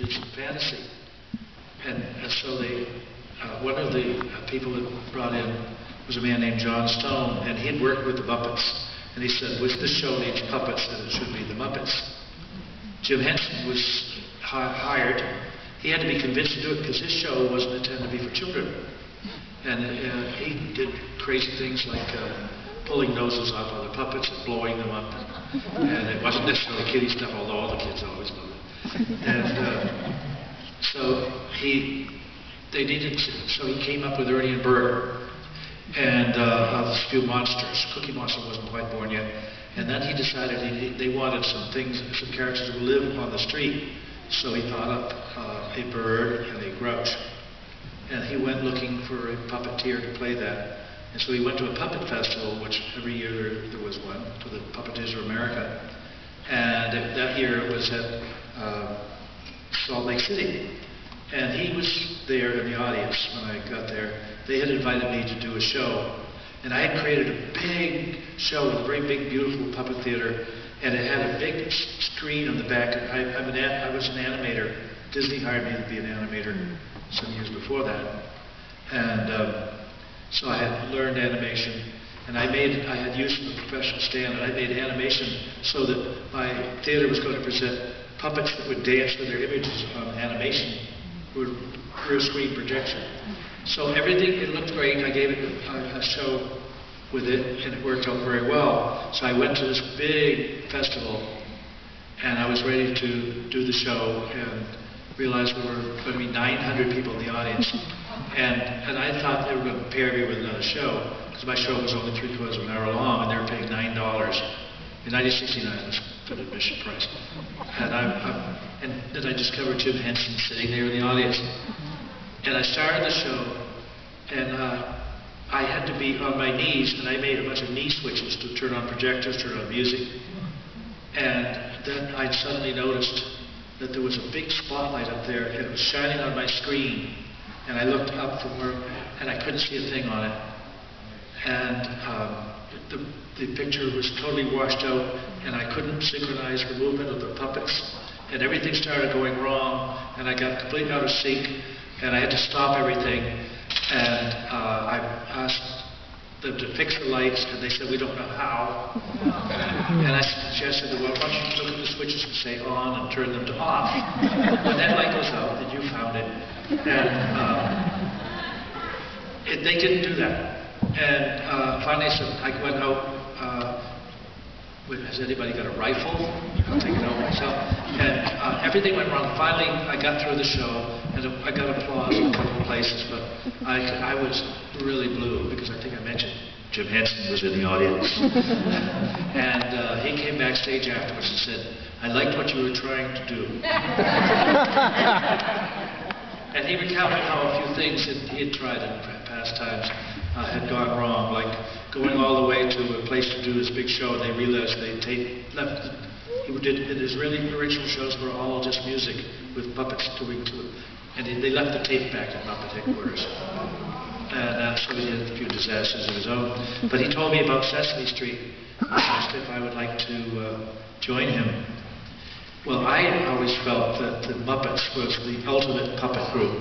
needed some fantasy. And so they, one of the people that brought in was a man named John Stone, and he'd worked with the Muppets. And he said, well, this show needs puppets, and it should be the Muppets. Jim Henson was hired. He had to be convinced to do it because his show wasn't intended to be for children. And he did crazy things like pulling noses off other puppets and blowing them up. And it wasn't necessarily kiddie stuff, although all the kids always loved it. And so he came up with Ernie and Bert and a few monsters. Cookie Monster wasn't quite born yet. And then he decided they wanted some characters who live on the street. So he thought up a bird and a grouch. And he went looking for a puppeteer to play that. And so he went to a puppet festival, which every year there was one, to the Puppeteers of America. And that year it was at Salt Lake City. And he was there in the audience when I got there. They had invited me to do a show. And I had created a big show with a very big, beautiful puppet theater. And it had a big screen on the back. I was an animator. Disney hired me to be an animator some years before that. And so I had learned animation. And I had used a professional stand, and I made animation so that my theater was going to present puppets that would dance with their images on animation, with rear screen projection. So everything, it looked great. I gave it a show with it, and it worked out very well. So I went to this big festival, and I was ready to do the show, and realized there were going to be 900 people in the audience. And I thought they were going to pair me with another show, because my show was only 3/4 of an hour long, and they were paying $9. In 1969, was an admission price. And then I discovered Jim Henson sitting there in the audience. And I started the show, and I had to be on my knees, and I made a bunch of knee switches to turn on projectors, turn on music. And then I suddenly noticed that there was a big spotlight up there, and it was shining on my screen. And I looked up from where, and I couldn't see a thing on it. And the picture was totally washed out, and I couldn't synchronize the movement of the puppets. And everything started going wrong, and I got completely out of sync, and I had to stop everything. And I asked them to fix the lights, and they said, we don't know how. And I suggested, well, why don't you look at the switches and say on and turn them to off. When that light goes out, then you found it. And they didn't do that. And finally I went out, has anybody got a rifle? I'll take it out myself. And everything went wrong. Finally, I got through the show, and I got applause in a couple of places, but I was really blue, because I think I mentioned Jim Henson was in the audience. And he came backstage afterwards and said, I liked what you were trying to do. And he recounted how a few things that he had tried in past times had gone wrong, like going all the way to a place to do this big show, and they realized they left. He did his really original shows were all just music with puppets doing to it, and they left the tape back at Muppet headquarters. And so he had a few disasters of his own. But he told me about Sesame Street, and asked if I would like to join him. Well, I always felt that the Muppets was the ultimate puppet group.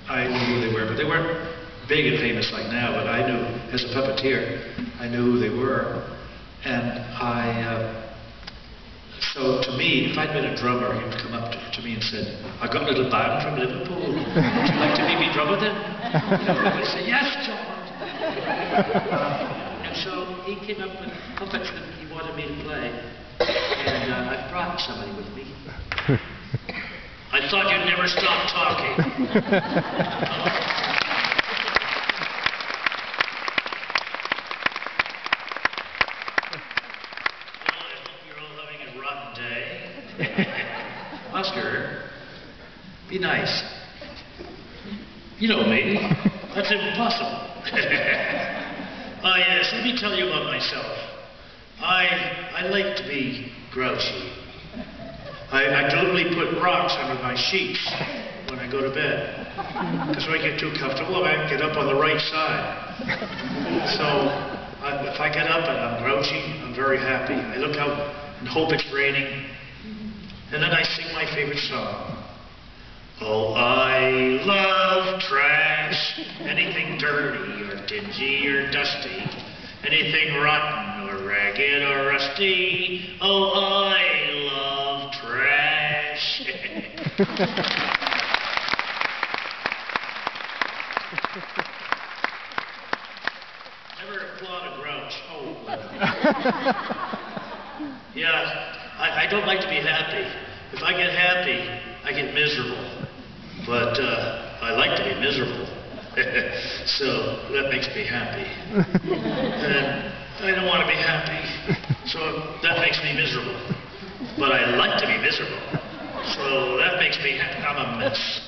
I knew who they were, but they weren't big and famous like now, but I knew, as a puppeteer, I knew who they were. And so to me, if I'd been a drummer, he would come up to me and said, I've got a little band from Liverpool. Would you like to maybe drum with them? And I would say, yes, John. And so he came up with puppets that he wanted me to play. And I brought somebody with me. I thought you'd never stop talking. Oscar, be nice. You know me. That's impossible. Yes, let me tell you about myself. I like to be grouchy. I totally put rocks under my sheets when I go to bed. Because when I get too comfortable, I get up on the right side. So if I get up and I'm grouchy, I'm very happy. I look out and hope it's raining. And then I sing my favorite song. Oh, I love trash. Anything dirty or dingy or dusty. Anything rotten or ragged or rusty. Oh, I love trash. Never applaud a grouch. Oh, yeah, I don't like to be happy. If I get happy, I get miserable. But I like to be miserable. So that makes me happy. And I don't want to be happy. So that makes me miserable. But I like to be miserable. So that makes me happy. I'm a mess.